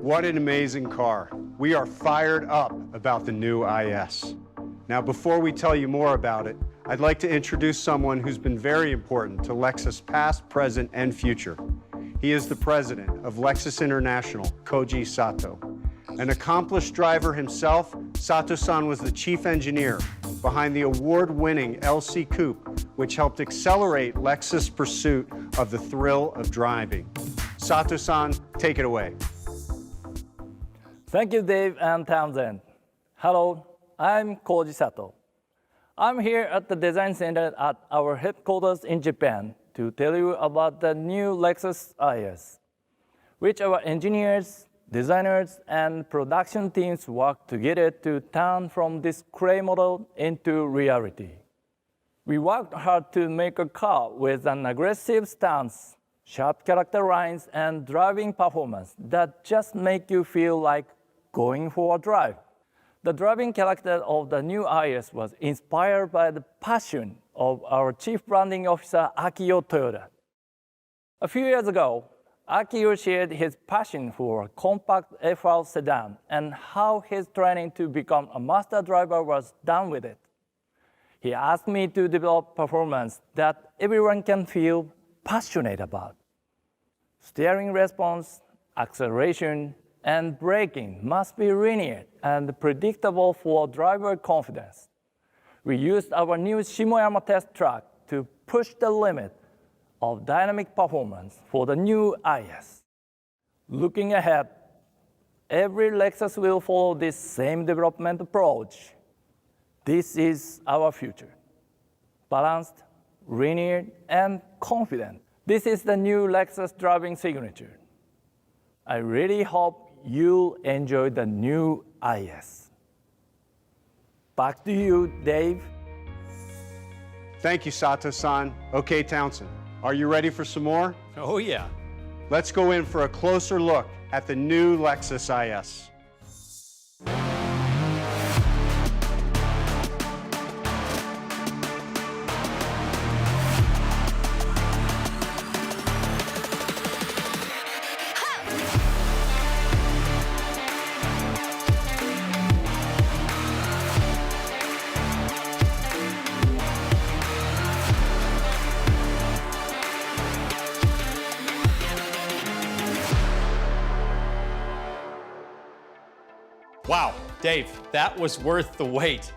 What an amazing car. We are fired up about the new IS. Now, before we tell you more about it, I'd like to introduce someone who's been very important to Lexus past, present, and future. He is the president of Lexus International, Koji Sato. An accomplished driver himself, Sato-san was the chief engineer behind the award-winning LC Coupe, which helped accelerate Lexus' pursuit of the thrill of driving. Sato-san, take it away. Thank you, Dave and Townsend. Hello, I'm Koji Sato. I'm here at the design center at our headquarters in Japan to tell you about the new Lexus IS, which our engineers, designers, and production teams work together to turn from this gray model into reality. We worked hard to make a car with an aggressive stance, sharp character lines, and driving performance that just make you feel like going for a drive. The driving character of the new IS was inspired by the passion of our Chief Branding Officer, Akio Toyoda. A few years ago, Akio shared his passion for a compact FR sedan and how his training to become a master driver was done with it. He asked me to develop performance that everyone can feel passionate about. Steering response, acceleration, and braking must be linear and predictable for driver confidence. We used our new Shimoyama test track to push the limit of dynamic performance for the new IS. Looking ahead, every Lexus will follow this same development approach. This is our future. Balanced, linear, and confident. This is the new Lexus driving signature. I really hope you'll enjoy the new IS. Back to you, Dave. Thank you, Sato-san. Okay, Townsend, are you ready for some more? Oh, yeah. Let's go in for a closer look at the new Lexus IS. Wow, Dave, that was worth the wait.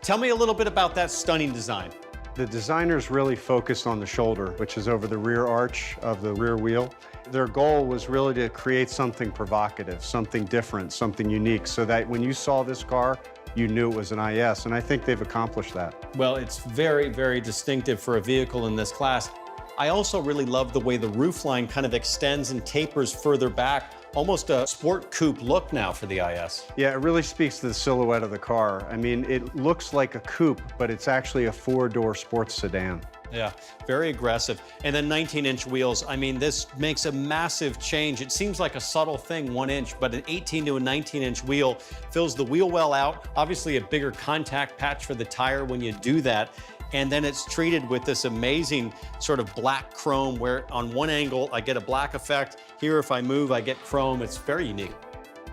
Tell me a little bit about that stunning design. The designers really focused on the shoulder, which is over the rear arch of the rear wheel. Their goal was really to create something provocative, something different, something unique, so that when you saw this car, you knew it was an IS, and I think they've accomplished that. Well, it's very, very distinctive for a vehicle in this class. I also really love the way the roofline kind of extends and tapers further back, almost a sport coupe look now for the IS. Yeah, it really speaks to the silhouette of the car. I mean, it looks like a coupe, but it's actually a four-door sports sedan. Yeah, very aggressive. And then 19-inch wheels. I mean, this makes a massive change. It seems like a subtle thing, 1 inch, but an 18 to a 19-inch wheel fills the wheel well out. Obviously, a bigger contact patch for the tire when you do that. And then it's treated with this amazing sort of black chrome where on one angle, I get a black effect. Here, if I move, I get chrome. It's very unique.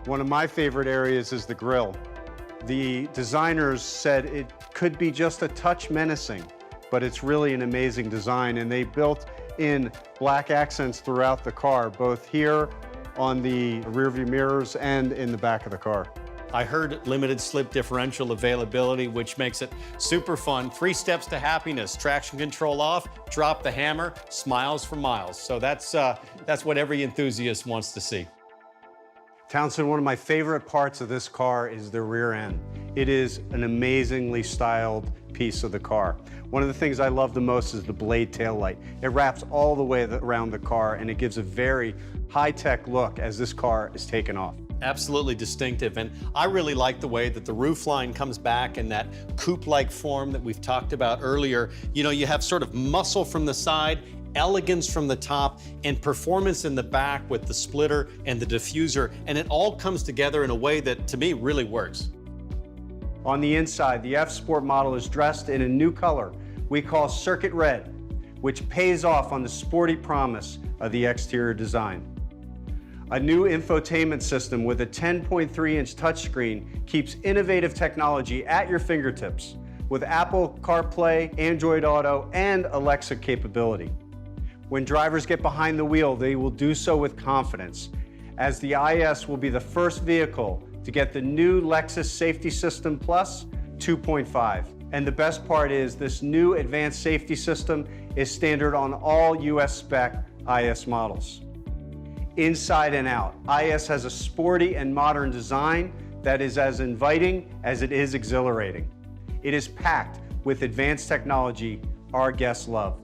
One of my favorite areas is the grille. The designers said it could be just a touch menacing, but it's really an amazing design. And they built in black accents throughout the car, both here on the rearview mirrors and in the back of the car. I heard limited slip differential availability, which makes it super fun. 3 steps to happiness: traction control off, drop the hammer, smiles for miles. So that's what every enthusiast wants to see. Townsend, one of my favorite parts of this car is the rear end. It is an amazingly styled piece of the car. One of the things I love the most is the blade taillight. It wraps all the way around the car, and it gives a very high-tech look as this car is taken off. Absolutely distinctive, and I really like the way that the roofline comes back in that coupe-like form that we've talked about earlier. You know, you have sort of muscle from the side, elegance from the top, and performance in the back with the splitter and the diffuser, and it all comes together in a way that, to me, really works. On the inside, the F-Sport model is dressed in a new color we call Circuit Red, which pays off on the sporty promise of the exterior design. A new infotainment system with a 10.3-inch touchscreen keeps innovative technology at your fingertips with Apple CarPlay, Android Auto, and Alexa capability. When drivers get behind the wheel, they will do so with confidence, as the IS will be the first vehicle to get the new Lexus Safety System Plus 2.5. And the best part is this new advanced safety system is standard on all US spec IS models. Inside and out, IS has a sporty and modern design that is as inviting as it is exhilarating. It is packed with advanced technology our guests love.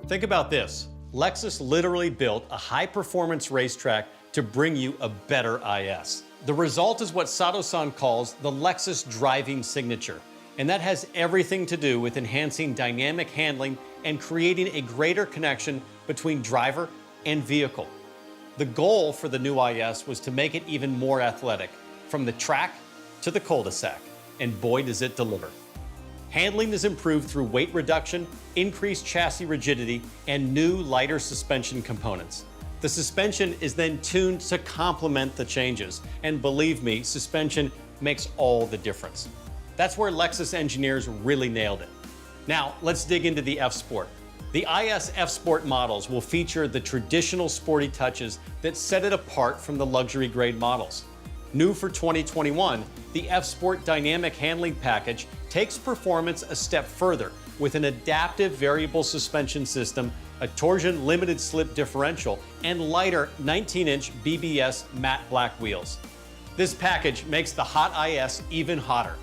Think about this. Lexus literally built a high-performance racetrack to bring you a better IS. The result is what Sato-san calls the Lexus driving signature. And that has everything to do with enhancing dynamic handling and creating a greater connection between driver and vehicle. The goal for the new IS was to make it even more athletic, from the track to the cul-de-sac, and boy does it deliver. Handling is improved through weight reduction, increased chassis rigidity, and new lighter suspension components. The suspension is then tuned to complement the changes, and believe me, suspension makes all the difference. That's where Lexus engineers really nailed it. Now, let's dig into the F-Sport. The IS F-Sport models will feature the traditional sporty touches that set it apart from the luxury grade models. New for 2021, the F-Sport Dynamic Handling Package takes performance a step further with an adaptive variable suspension system, a torsion limited slip differential, and lighter 19-inch BBS matte black wheels. This package makes the hot IS even hotter.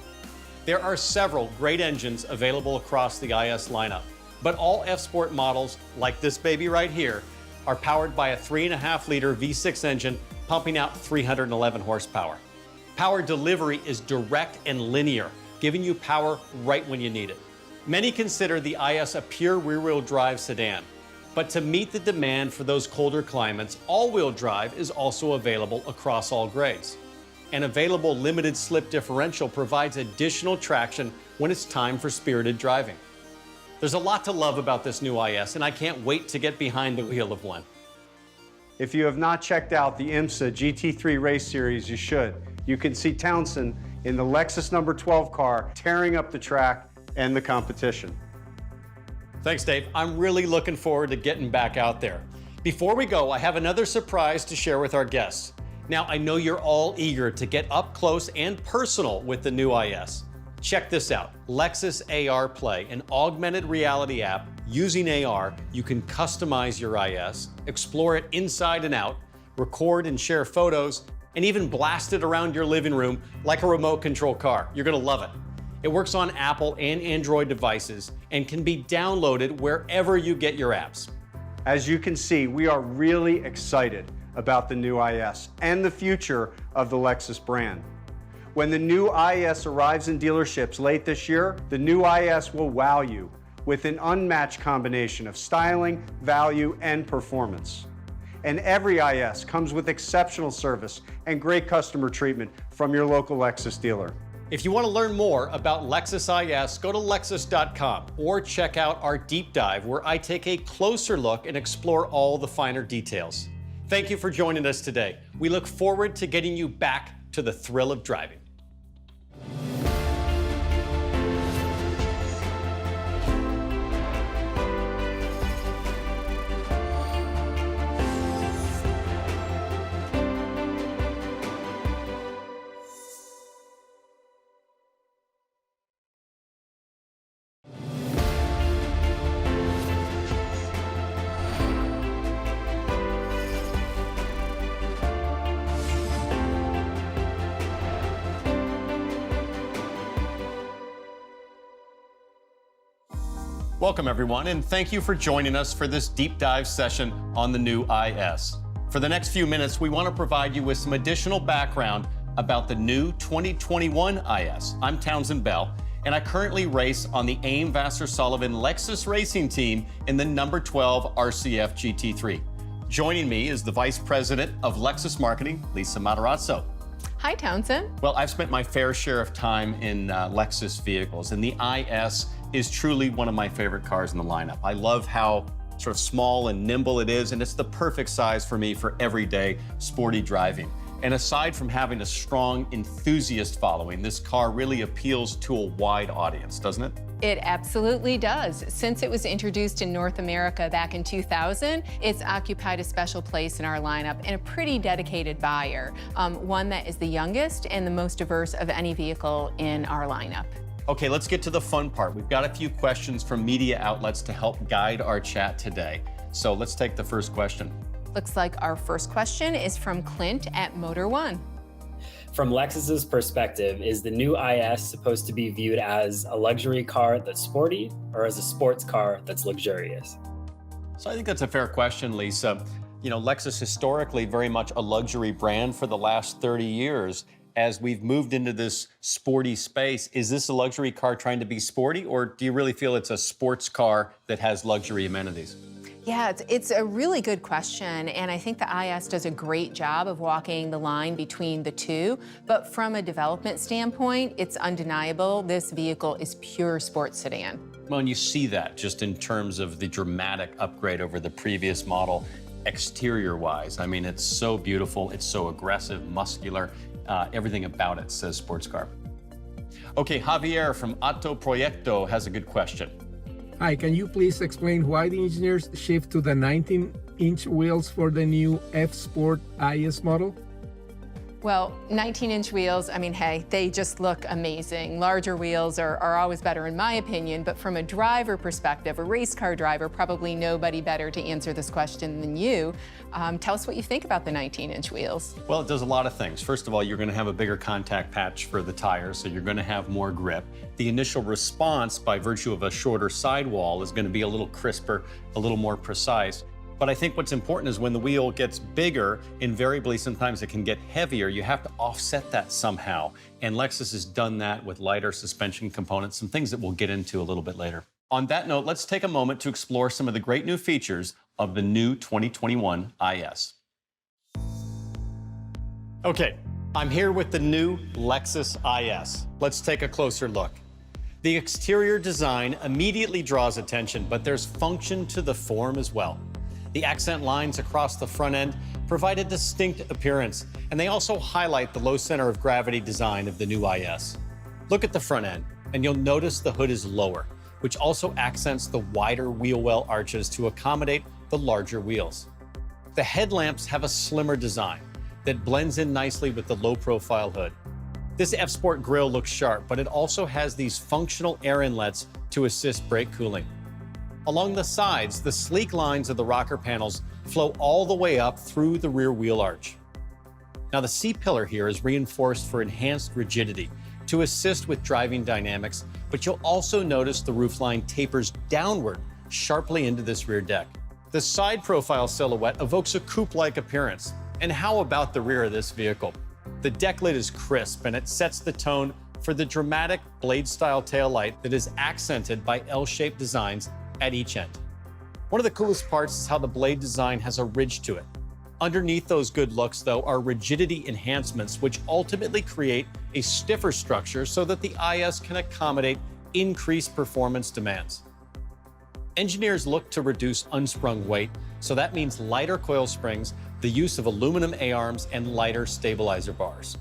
There are several great engines available across the IS lineup, but all F-Sport models, like this baby right here, are powered by a 3.5-liter V6 engine pumping out 311 horsepower. Power delivery is direct and linear, giving you power right when you need it. Many consider the IS a pure rear-wheel drive sedan, but to meet the demand for those colder climates, all-wheel drive is also available across all grades. An available limited slip differential provides additional traction when it's time for spirited driving. There's a lot to love about this new IS, and I can't wait to get behind the wheel of one. If you have not checked out the IMSA GT3 race series, you should. You can see Townsend in the Lexus number 12 car tearing up the track and the competition. Thanks, Dave. I'm really looking forward to getting back out there. Before we go, I have another surprise to share with our guests. Now, I know you're all eager to get up close and personal with the new IS. Check this out, Lexus AR Play, an augmented reality app. Using AR, you can customize your IS, explore it inside and out, record and share photos, and even blast it around your living room like a remote control car. You're gonna love it. It works on Apple and Android devices and can be downloaded wherever you get your apps. As you can see, we are really excited about the new IS and the future of the Lexus brand. When the new IS arrives in dealerships late this year, the new IS will wow you with an unmatched combination of styling, value, and performance. And every IS comes with exceptional service and great customer treatment from your local Lexus dealer. If you want to learn more about Lexus IS, go to Lexus.com or check out our deep dive where I take a closer look and explore all the finer details. Thank you for joining us today. We look forward to getting you back to the thrill of driving. Welcome everyone, and thank you for joining us for this deep dive session on the new IS. For the next few minutes, we want to provide you with some additional background about the new 2021 IS. I'm Townsend Bell, and I currently race on the Aim Vassar-Sullivan Lexus racing team in the number 12 RCF GT3. Joining me is the Vice President of Lexus Marketing, Lisa Matarazzo. Hi, Townsend. Well, I've spent my fair share of time in Lexus vehicles, and the IS is truly one of my favorite cars in the lineup. I love how sort of small and nimble it is, and it's the perfect size for me for everyday sporty driving. And aside from having a strong enthusiast following, this car really appeals to a wide audience, doesn't it? It absolutely does. Since it was introduced in North America back in 2000, it's occupied a special place in our lineup and a pretty dedicated buyer, one that is the youngest and the most diverse of any vehicle in our lineup. Okay, let's get to the fun part. We've got a few questions from media outlets to help guide our chat today. So let's take the first question. Looks like our first question is from Clint at Motor One. From Lexus's perspective, is the new IS supposed to be viewed as a luxury car that's sporty or as a sports car that's luxurious? So I think that's a fair question, Lisa. You know, Lexus historically very much a luxury brand for the last 30 years. As we've moved into this sporty space, is this a luxury car trying to be sporty, or do you really feel it's a sports car that has luxury amenities? Yeah, it's a really good question, and I think the IS does a great job of walking the line between the two, but from a development standpoint, it's undeniable this vehicle is pure sports sedan. Well, and you see that just in terms of the dramatic upgrade over the previous model, exterior-wise. I mean, it's so beautiful, it's so aggressive, muscular, everything about it says sports car. Okay, Javier from Auto Proyecto has a good question. Hi, can you please explain why the engineers shift to the 19-inch wheels for the new F-Sport IS model? Well, 19-inch wheels, I mean, hey, they just look amazing. Larger wheels are always better in my opinion, but from a driver perspective, a race car driver, probably nobody better to answer this question than you. Tell us what you think about the 19-inch wheels. Well, it does a lot of things. First of all, you're going to have a bigger contact patch for the tires, so you're going to have more grip. The initial response, by virtue of a shorter sidewall, is going to be a little crisper, a little more precise. But I think what's important is when the wheel gets bigger, invariably sometimes it can get heavier. You have to offset that somehow. And Lexus has done that with lighter suspension components, some things that we'll get into a little bit later. On that note, let's take a moment to explore some of the great new features of the new 2021 IS. Okay, I'm here with the new Lexus IS. Let's take a closer look. The exterior design immediately draws attention, but there's function to the form as well. The accent lines across the front end provide a distinct appearance, and they also highlight the low center of gravity design of the new IS. Look at the front end, and you'll notice the hood is lower, which also accents the wider wheel well arches to accommodate the larger wheels. The headlamps have a slimmer design that blends in nicely with the low-profile hood. This F-Sport grille looks sharp, but it also has these functional air inlets to assist brake cooling. Along the sides, the sleek lines of the rocker panels flow all the way up through the rear wheel arch. Now, the C-pillar here is reinforced for enhanced rigidity to assist with driving dynamics, but you'll also notice the roofline tapers downward sharply into this rear deck. The side profile silhouette evokes a coupe-like appearance. And how about the rear of this vehicle? The deck lid is crisp, and it sets the tone for the dramatic blade-style taillight that is accented by L-shaped designs at each end. One of the coolest parts is how the blade design has a ridge to it. Underneath those good looks, though, are rigidity enhancements, which ultimately create a stiffer structure so that the IS can accommodate increased performance demands. Engineers look to reduce unsprung weight, so that means lighter coil springs, the use of aluminum A-arms, and lighter stabilizer bars.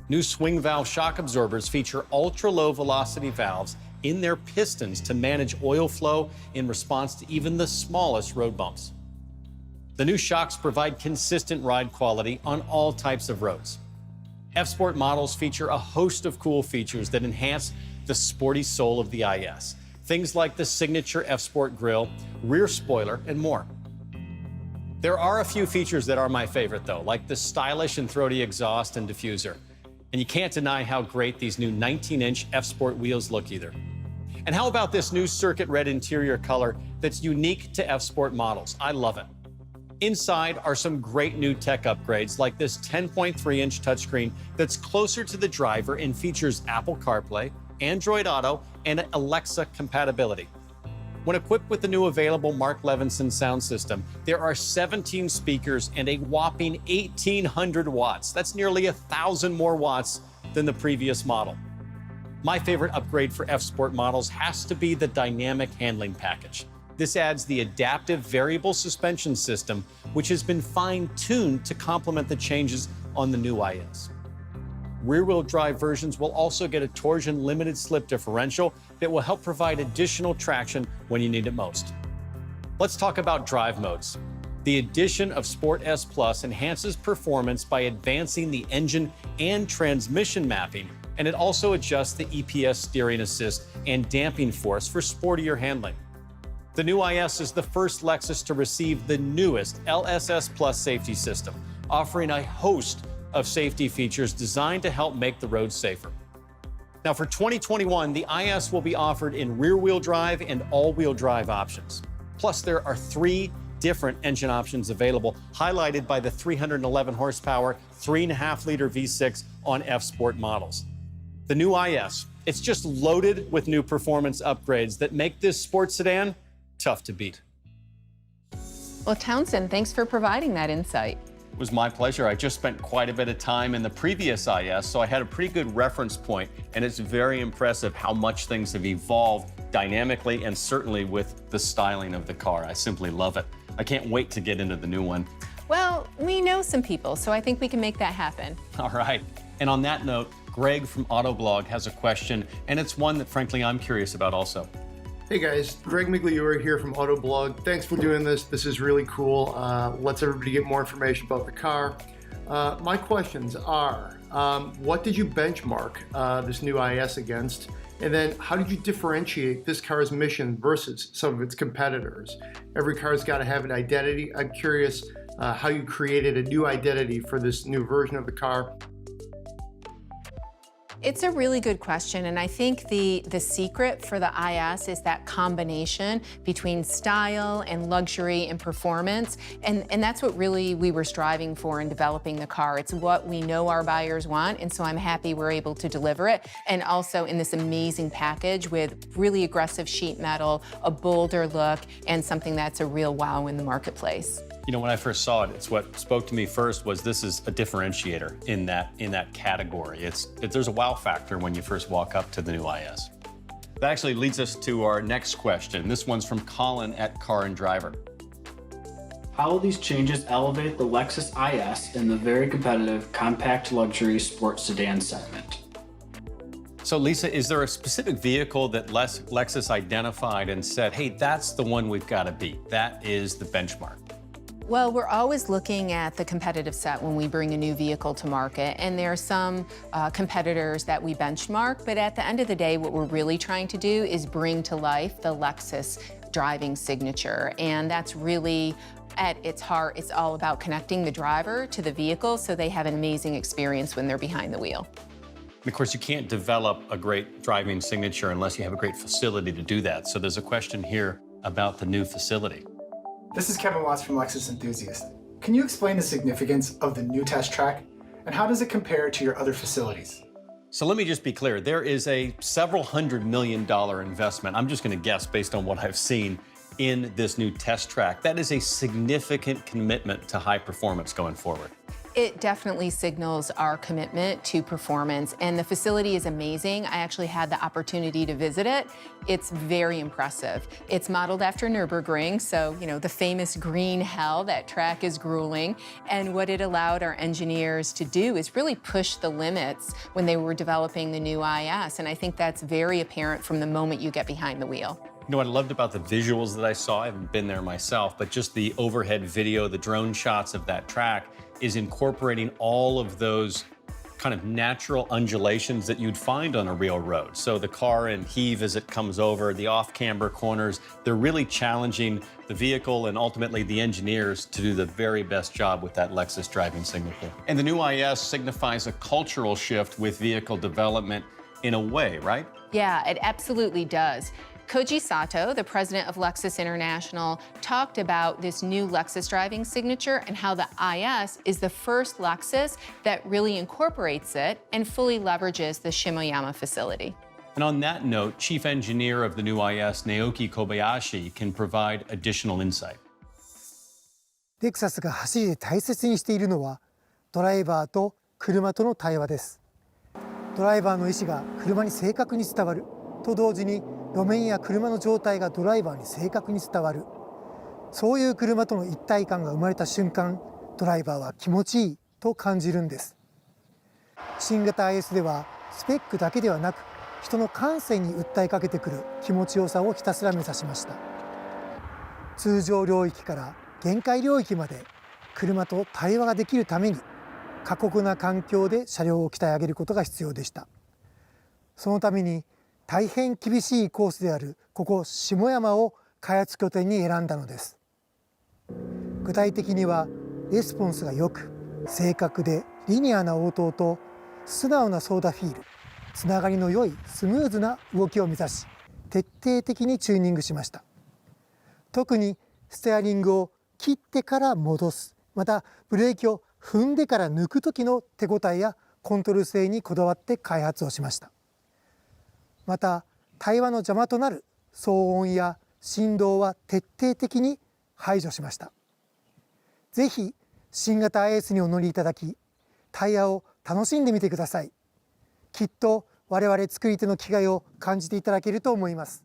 New swing valve shock absorbers feature ultra-low velocity valves in their pistons to manage oil flow in response to even the smallest road bumps. The new shocks provide consistent ride quality on all types of roads. F-Sport models feature a host of cool features that enhance the sporty soul of the IS. Things like the signature F-Sport grille, rear spoiler, and more. There are a few features that are my favorite though, like the stylish and throaty exhaust and diffuser. And you can't deny how great these new 19-inch F-Sport wheels look either. And how about this new circuit red interior color that's unique to F-Sport models? I love it. Inside are some great new tech upgrades like this 10.3-inch touchscreen that's closer to the driver and features Apple CarPlay, Android Auto, and Alexa compatibility. When equipped with the new available Mark Levinson sound system, there are 17 speakers and a whopping 1,800 watts. That's nearly 1,000 more watts than the previous model. My favorite upgrade for F-Sport models has to be the dynamic handling package. This adds the adaptive variable suspension system, which has been fine-tuned to complement the changes on the new IS. Rear-wheel drive versions will also get a torsion limited slip differential that will help provide additional traction when you need it most. Let's talk about drive modes. The addition of Sport S Plus enhances performance by advancing the engine and transmission mapping, and it also adjusts the EPS steering assist and damping force for sportier handling. The new IS is the first Lexus to receive the newest LSS Plus safety system, offering a host of safety features designed to help make the road safer. Now for 2021, the IS will be offered in rear-wheel drive and all-wheel drive options. Plus, there are 3 different engine options available, highlighted by the 311 horsepower, 3.5-liter V6 on F-Sport models. The new IS, it's just loaded with new performance upgrades that make this sports sedan tough to beat. Well, Townsend, thanks for providing that insight. It was my pleasure. I just spent quite a bit of time in the previous IS, so I had a pretty good reference point, and it's very impressive how much things have evolved dynamically and certainly with the styling of the car. I simply love it. I can't wait to get into the new one. Well, we know some people, so I think we can make that happen. All right. And on that note, Greg from Autoblog has a question, and it's one that, frankly, I'm curious about also. Hey guys, Greg Migliore here from Autoblog. Thanks for doing this. This is really cool. Lets everybody get more information about the car. My questions are, what did you benchmark this new IS against? And then how did you differentiate this car's mission versus some of its competitors? Every car's got to have an identity. I'm curious how you created a new identity for this new version of the car. It's a really good question, and I think the secret for the IS is that combination between style and luxury and performance, and that's what really we were striving for in developing the car. It's what we know our buyers want, and so I'm happy we're able to deliver it, and also in this amazing package with really aggressive sheet metal, a bolder look, and something that's a real wow in the marketplace. You know, when I first saw it, it's what spoke to me first was this is a differentiator in that category. There's a wow factor when you first walk up to the new IS. That actually leads us to our next question. This one's from Colin at Car and Driver. How will these changes elevate the Lexus IS in the very competitive compact luxury sports sedan segment? So Lisa, is there a specific vehicle that Lexus identified and said, hey, that's the one we've got to beat? That is the benchmark. Well, we're always looking at the competitive set when we bring a new vehicle to market, and there are some competitors that we benchmark, but at the end of the day, what we're really trying to do is bring to life the Lexus driving signature, and that's really, at its heart, it's all about connecting the driver to the vehicle so they have an amazing experience when they're behind the wheel. And of course, you can't develop a great driving signature unless you have a great facility to do that. So there's a question here about the new facility. This is Kevin Watts from Lexus Enthusiast. Can you explain the significance of the new test track and how does it compare to your other facilities? So let me just be clear. There is a several $100 million investment, I'm just going to guess based on what I've seen, in this new test track. That is a significant commitment to high performance going forward. It definitely signals our commitment to performance, and the facility is amazing. I actually had the opportunity to visit it. It's very impressive. It's modeled after Nürburgring, so you know, the famous green hell. That track is grueling, and what it allowed our engineers to do is really push the limits when they were developing the new IS, and I think that's very apparent from the moment you get behind the wheel. You know what I loved about the visuals that I saw, I haven't been there myself, but just the overhead video, the drone shots of that track is incorporating all of those kind of natural undulations that you'd find on a real road. So the car and heave as it comes over, the off-camber corners, they're really challenging the vehicle and ultimately the engineers to do the very best job with that Lexus driving signature. And the new IS signifies a cultural shift with vehicle development in a way, right? Yeah, it absolutely does. Koji Sato, the president of Lexus International, talked about this new Lexus driving signature and how the IS is the first Lexus that really incorporates it and fully leverages the Shimoyama facility. And on that note, chief engineer of the new IS, Naoki Kobayashi, can provide additional insight. レクサスが走りで大切にしているのはドライバーと車との対話です。ドライバーの意思が車に正確に伝わると同時に路面や車の状態がドライバーに正確に伝わる、そういう車との一体感が生まれた瞬間、ドライバーは気持ちいいと感じるんです。新型 IS ではスペックだけではなく、人の感性に訴えかけてくる気持ちよさをひたすら目指しました。通常領域から限界領域まで車と対話ができるために、過酷な環境で車両を鍛え上げることが必要でした。そのために大変厳しいコースであるここ下山を開発拠点に選んだのです。具体的にはレスポンスが良く正確でリニアな応答と素直なソーダフィール、つながりの良いスムーズな動きを目指し、徹底的にチューニングしました。特にステアリングを切ってから戻す、またブレーキを踏んでから抜く時の手応えやコントロール性にこだわって開発をしました。また対話の邪魔となる騒音や振動は徹底的に排除しました。ぜひ新型 IS にお乗りいただき、タイヤを楽しんでみてください。きっと我々作り手の気概を感じていただけると思います。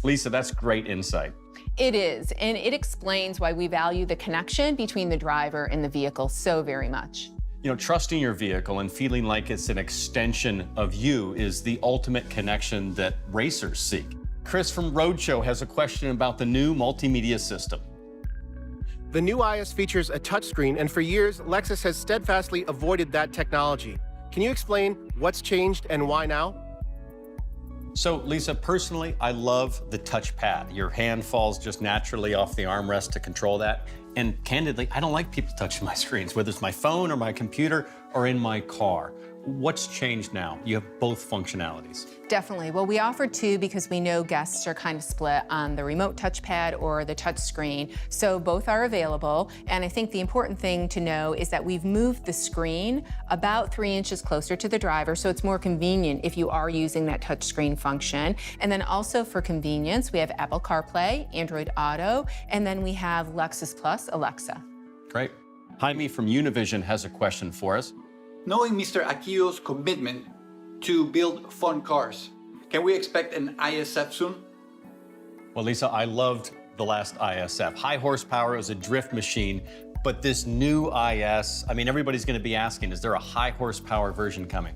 Lisa, that's great insight. It is, and it explains why we value the connection between the driver and the vehicle so very much. You know, trusting your vehicle and feeling like it's an extension of you is the ultimate connection that racers seek. Chris from Roadshow has a question about the new multimedia system. The new IS features a touchscreen, and for years, Lexus has steadfastly avoided that technology. Can you explain what's changed and why now? So, Lisa, personally, I love the touchpad. Your hand falls just naturally off the armrest to control that. And candidly, I don't like people touching my screens, whether it's my phone or my computer or in my car. What's changed now? You have both functionalities. Definitely. Well, we offer two because we know guests are kind of split on the remote touchpad or the touch screen. So both are available. And I think the important thing to know is that we've moved the screen about 3 inches closer to the driver, so it's more convenient if you are using that touch screen function. And then also for convenience, we have Apple CarPlay, Android Auto, and then we have Lexus Plus Alexa. Great. Jaime from Univision has a question for us. Knowing Mr. Akio's commitment to build fun cars, can we expect an ISF soon? Well, Lisa, I loved the last ISF. High horsepower is a drift machine, but this new IS, I mean, everybody's going to be asking, is there a high horsepower version coming?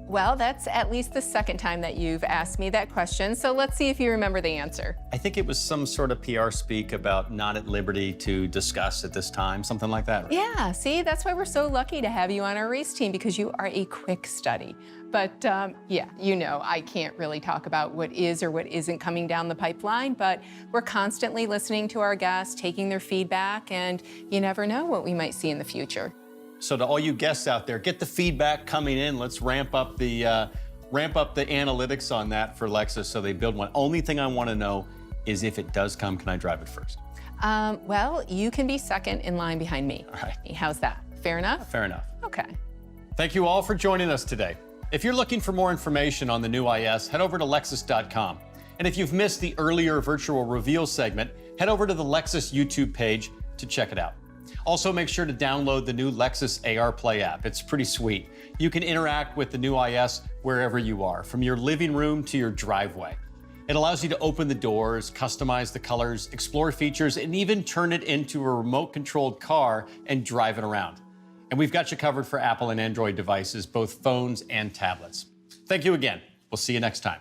Well, that's at least the second time that you've asked me that question, so let's see if you remember the answer. I think it was some sort of PR speak about not at liberty to discuss at this time, something like that. Right? Yeah, see, that's why we're so lucky to have you on our race team, because you are a quick study. But yeah, you know, I can't really talk about what is or what isn't coming down the pipeline, but we're constantly listening to our guests, taking their feedback, and you never know what we might see in the future. So to all you guests out there, get the feedback coming in. Let's ramp up the analytics on that for Lexus so they build one. Only thing I want to know is if it does come, can I drive it first? Well, you can be second in line behind me. All right. How's that? Fair enough? Fair enough. Okay. Thank you all for joining us today. If you're looking for more information on the new IS, head over to Lexus.com. And if you've missed the earlier virtual reveal segment, head over to the Lexus YouTube page to check it out. Also, make sure to download the new Lexus AR Play app. It's pretty sweet. You can interact with the new IS wherever you are, from your living room to your driveway. It allows you to open the doors, customize the colors, explore features, and even turn it into a remote-controlled car and drive it around. And we've got you covered for Apple and Android devices, both phones and tablets. Thank you again. We'll see you next time.